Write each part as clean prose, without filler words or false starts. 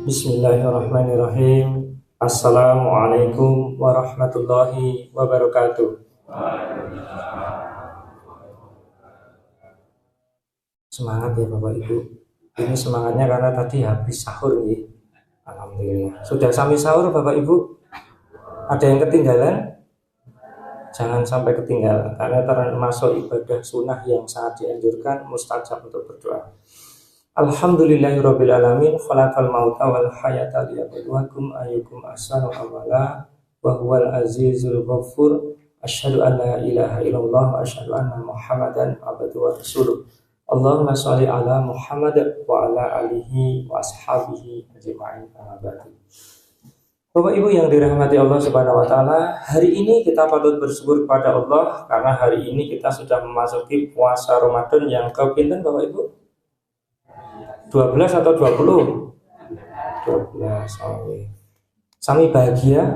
Bismillahirrahmanirrahim. Assalamualaikum warahmatullahi wabarakatuh. Semangat ya Bapak Ibu. Ini semangatnya karena tadi habis sahur nih. Alhamdulillah. Sudah sami sahur Bapak Ibu? Ada yang ketinggalan? Jangan sampai ketinggalan karena termasuk ibadah sunnah yang sangat dianjurkan, mustajab untuk berdoa. Alhamdulillahirabbil alamin, khalaqal mauta wal hayata liyabluwakum ayyukum ahsanu amala wa huwal azizul ghafur. Asyhadu an la ilaha illallah wa asyhadu anna Muhammadan abduhu wa rasuluh. Allahumma shalli ala Muhammad wa ala alihi wa ashabihi ajma'in. Bapak Ibu yang dirahmati Allah Subhanahu wa taala, hari ini kita patut bersyukur kepada Allah karena hari ini kita sudah memasuki puasa Ramadan yang ke-pinten Bapak Ibu? 12 atau 20? 12. Sami bahagia,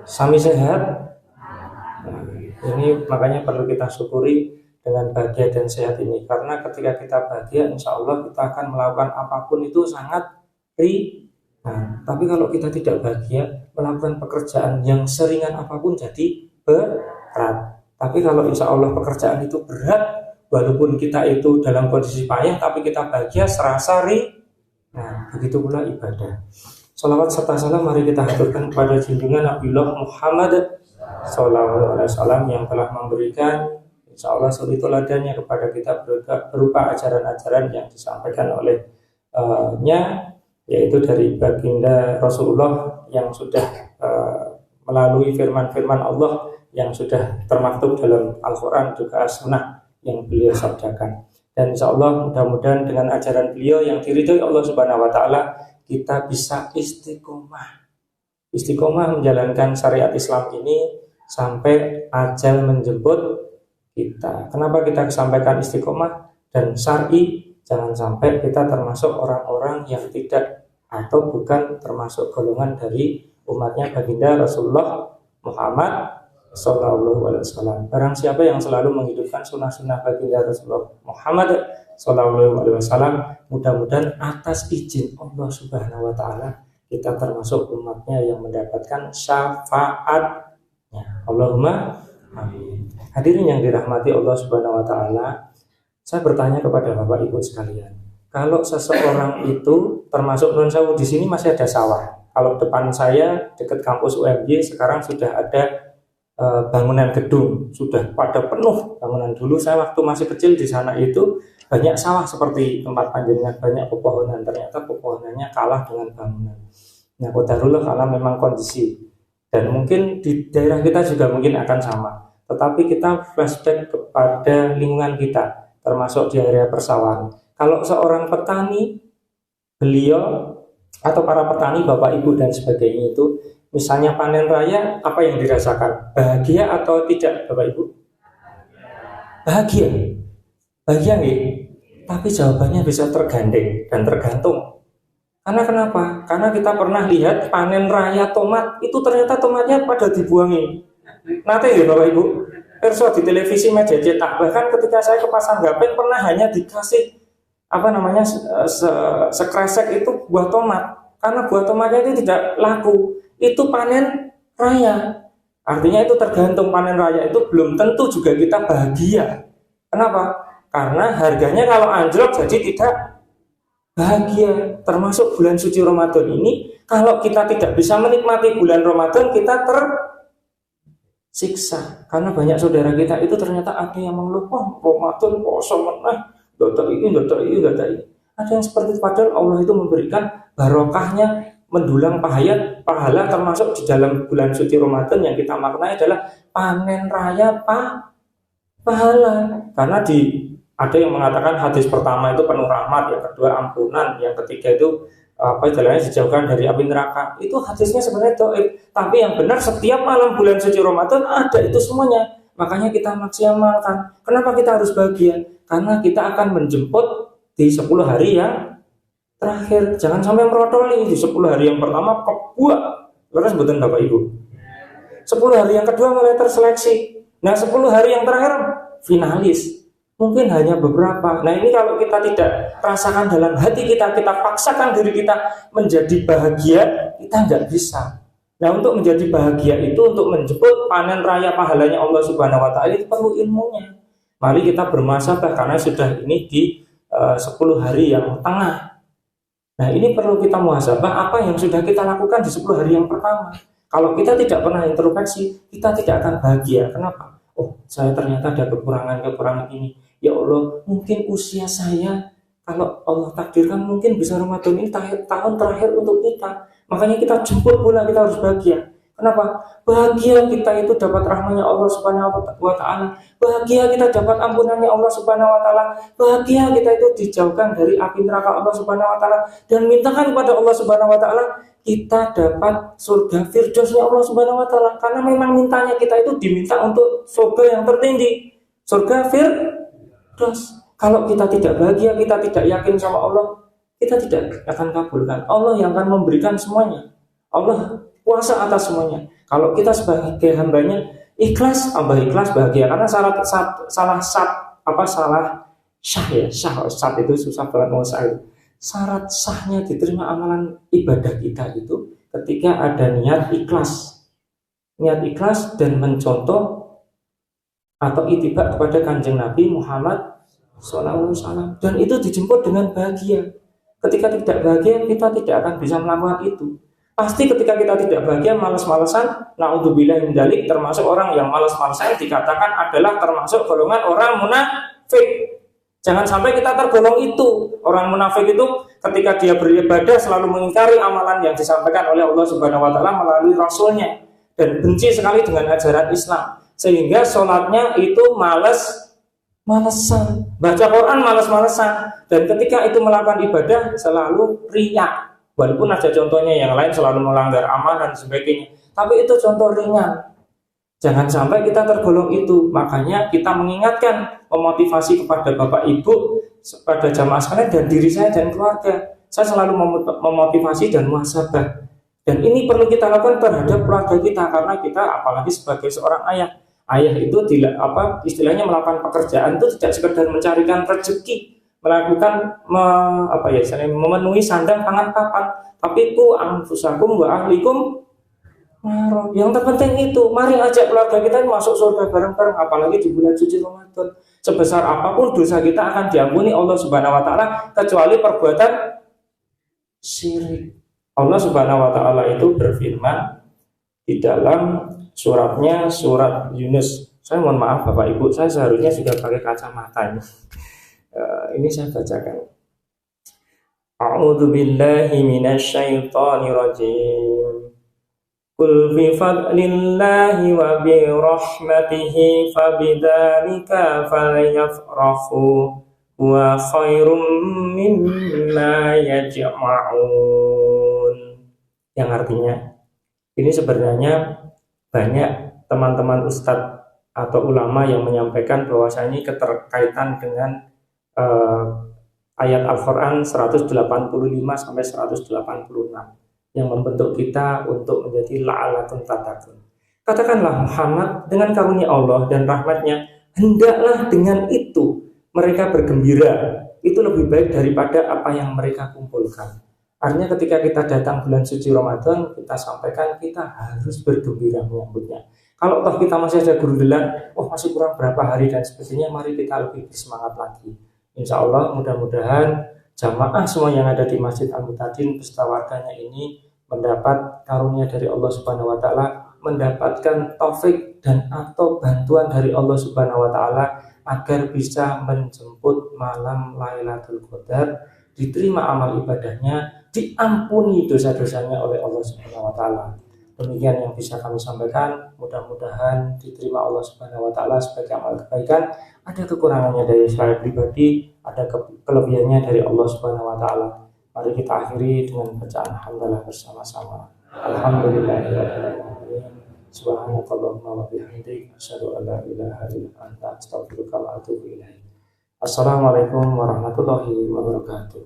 sami sehat. Nah, ini makanya perlu kita syukuri dengan bahagia dan sehat ini, karena ketika kita bahagia insya Allah kita akan melakukan apapun itu sangat ringan. Tapi kalau kita tidak bahagia, melakukan pekerjaan yang seringan apapun jadi berat. Tapi kalau insya Allah pekerjaan itu berat, walaupun kita itu dalam kondisi payah, tapi kita bahagia, serasa ringan. Nah, begitu pula ibadah. Sholawat serta salam mari kita haturkan kepada junjungan Nabiullah Muhammad Sallallahu Alaihi Wasallam yang telah memberikan insya Allah suri teladannya kepada kita berupa ajaran-ajaran yang disampaikan olehnya, yaitu dari baginda Rasulullah yang sudah melalui firman-firman Allah yang sudah termaktub dalam Al-Quran juga Sunnah yang beliau sabdakan. Dan insya Allah mudah-mudahan dengan ajaran beliau yang diridhoi Allah Subhanahu wa taala, kita bisa istiqomah menjalankan syariat Islam ini sampai ajal menjemput kita. Kenapa kita sampaikan istiqomah dan syar'i? Jangan sampai kita termasuk orang-orang yang tidak atau bukan termasuk golongan dari umatnya baginda Rasulullah Muhammad Sallallahu Alaihi Wasallam. Barang siapa yang selalu menghidupkan sunnah-sunnah baginda Rasulullah Muhammad Sallallahu Alaihi Wasallam, mudah-mudahan atas izin Allah Subhanahu Wa Taala kita termasuk umatnya yang mendapatkan syafaatnya. Allahumma amin. Hadirin yang dirahmati Allah Subhanahu Wa Taala, saya bertanya kepada Bapak Ibu sekalian, kalau seseorang itu termasuk non sewu, di sini masih ada sawah. Kalau depan saya dekat kampus UMY sekarang sudah ada bangunan gedung, sudah pada penuh bangunan. Dulu saya waktu masih kecil di sana itu banyak sawah seperti tempat panjenengan, banyak pepohonan. Ternyata pepohonannya kalah dengan bangunan. Nah, qadarullah kalau memang kondisi, dan mungkin di daerah kita juga mungkin akan sama. Tetapi kita flashback kepada lingkungan kita, termasuk di area persawahan. Kalau seorang petani, beliau atau para petani, Bapak Ibu dan sebagainya itu, misalnya panen raya, apa yang dirasakan? Bahagia atau tidak, Bapak Ibu? Bahagia. Bahagia nggih? Tapi jawabannya bisa tergandeng dan tergantung. Karena kenapa? Karena kita pernah lihat panen raya tomat, itu ternyata tomatnya pada dibuangin. Nanti ya Bapak Ibu, perso di televisi media cetak, bahkan ketika saya ke Pasar Gapen pernah hanya dikasih sekresek itu buah tomat, karena buah tomatnya itu tidak laku. Itu panen raya. Artinya itu tergantung, panen raya itu belum tentu juga kita bahagia. Kenapa? Karena harganya kalau anjlok jadi tidak bahagia. Termasuk bulan suci Ramadan ini, kalau kita tidak bisa menikmati bulan Ramadan, kita tersiksa. Karena banyak saudara kita itu ternyata ada yang mengeluh, Ramadan poso meneh, data ini. Ada yang seperti itu, padahal Allah itu memberikan barokahnya, mendulang pahala termasuk di dalam bulan suci Ramadan yang kita maknai adalah panen raya pahala. Karena ada yang mengatakan hadis pertama itu penuh rahmat, yang kedua ampunan, yang ketiga itu dijauhkan dari api neraka. Itu hadisnya sebenarnya dhaif, tapi yang benar setiap malam bulan suci Ramadan ada itu semuanya. Makanya kita maksimalkan. Kenapa kita harus bahagia? Karena kita akan menjemput di 10 hari yang terakhir. Jangan sampai merotoli di 10 hari yang pertama kebuak. Leres mboten Bapak Ibu. 10 hari yang kedua mulai terseleksi. Nah 10 hari yang terakhir finalis. mungkin hanya beberapa. Nah ini kalau kita tidak rasakan dalam hati kita, kita paksakan diri kita menjadi bahagia, kita nggak bisa. Nah untuk menjadi bahagia itu, untuk menjemput panen raya pahalanya Allah Subhanahu Wa Taala, itu perlu ilmunya. Mari kita bermuhasabah karena sudah ini di 10 hari yang tengah. Nah ini perlu kita muhasabah apa yang sudah kita lakukan di 10 hari yang pertama. Kalau kita tidak pernah introspeksi, kita tidak akan bahagia. Kenapa? Oh, saya ternyata ada kekurangan ini. Ya Allah, mungkin usia saya, kalau Allah takdirkan mungkin bisa Ramadan ini tahun terakhir untuk kita. Makanya kita jemput bola, kita harus bahagia. Kenapa? Bahagia kita itu dapat rahmatnya Allah Subhanahu wa Ta'ala. Bahagia kita dapat ampunannya Allah Subhanahu wa Ta'ala. Bahagia kita itu dijauhkan dari api neraka Allah Subhanahu wa Ta'ala. Dan mintakan kepada Allah Subhanahu wa Ta'ala, kita dapat surga Firdausnya Allah Subhanahu wa Ta'ala. Karena memang mintanya kita itu diminta untuk surga yang tertinggi, surga Firdaus. Kalau kita tidak bahagia, kita tidak yakin sama Allah, kita tidak akan kabulkan. Allah yang akan memberikan semuanya. Allah kuasa atas semuanya. Kalau kita sebagai hambanya ikhlas, tambah ikhlas, bahagia. Karena salah syah itu susah banget mau saya. Syarat sahnya diterima amalan ibadah kita itu ketika ada niat ikhlas dan mencontoh atau itibak kepada Kanjeng Nabi Muhammad SAW, dan itu dijemput dengan bahagia. Ketika tidak bahagia, kita tidak akan bisa melakukan itu. Pasti ketika kita tidak bahagia, malas-malasan, naudzubillah min dzalik, termasuk orang yang malas-malasan dikatakan adalah termasuk golongan orang munafik. Jangan sampai kita tergolong itu. Orang munafik itu ketika dia beribadah selalu mengingkari amalan yang disampaikan oleh Allah Subhanahu wa Ta'ala melalui Rasulnya, dan benci sekali dengan ajaran Islam, sehingga sholatnya itu malesan, baca Quran males-malesan, dan ketika itu melakukan ibadah selalu riya. Walaupun ada contohnya yang lain selalu melanggar amal dan sebagainya, tapi itu contoh ringan. Jangan sampai kita tergolong itu. Makanya kita mengingatkan, memotivasi kepada Bapak Ibu, pada jamaah sekalian, dan diri saya dan keluarga. Saya selalu memotivasi dan muhasabah. Dan ini perlu kita lakukan terhadap keluarga kita, karena kita apalagi sebagai seorang ayah. Ayah itu istilahnya melakukan pekerjaan itu tidak sekedar mencarikan rezeki, melakukan memenuhi sandang pangan papan, tapi itu anfusakum wa ahlikum naro. Yang terpenting itu, mari ajak keluarga kita masuk surga bareng-bareng, apalagi di bulan suci Ramadan. Sebesar apapun dosa kita akan diampuni Allah Subhanahu wa Ta'ala, kecuali perbuatan syirik. Allah Subhanahu wa Ta'ala itu berfirman di dalam suratnya, surat Yunus. Saya mohon maaf Bapak Ibu, saya seharusnya sudah pakai kacamata ini. Ini saya bacakan. A'udzu billahi minasyaitonir rajim. Qul bi fadlillahi wa bi rahmatihi fabidzalika falyafrahu wa khairum mimma yajma'un. Yang artinya, ini sebenarnya banyak teman-teman ustadz atau ulama yang menyampaikan bahwasanya ini keterkaitan dengan ayat Al-Quran 185 sampai 186 yang membentuk kita untuk menjadi la'alatun tatakun. Katakanlah Muhammad, dengan karunia Allah dan rahmatnya, hendaklah dengan itu mereka bergembira. Itu lebih baik daripada apa yang mereka kumpulkan. Artinya ketika kita datang bulan suci Ramadan, kita sampaikan kita harus bergembira menyambutnya. Kalau toh kita masih ada gerundelan, masih kurang berapa hari dan sebagainya, mari kita lebih bersemangat lagi. Insya Allah mudah-mudahan jamaah semua yang ada di Masjid Al-Muhtadin beserta warganya ini mendapat karunia dari Allah Subhanahu wa Ta'ala, mendapatkan taufik dan atau bantuan dari Allah Subhanahu wa Ta'ala agar bisa menjemput malam Lailatul Qadar, diterima amal ibadahnya, diampuni dosa-dosanya oleh Allah Subhanahu wa Ta'ala. Demikian yang bisa kami sampaikan, mudah-mudahan diterima Allah Subhanahu wa Ta'ala sebagai amal kebaikan. Ada kekurangannya dari saya pribadi, ada kelebihannya dari Allah Subhanahu wa Ta'ala. Mari kita akhiri dengan bacaan hamdalah bersama-sama. Alhamdulillahirabbil subhanakallahumma wa bihamdika asyhadu an la ilaha illa anta astaghfiruka wa atubu ilaik. Assalamualaikum warahmatullahi wabarakatuh.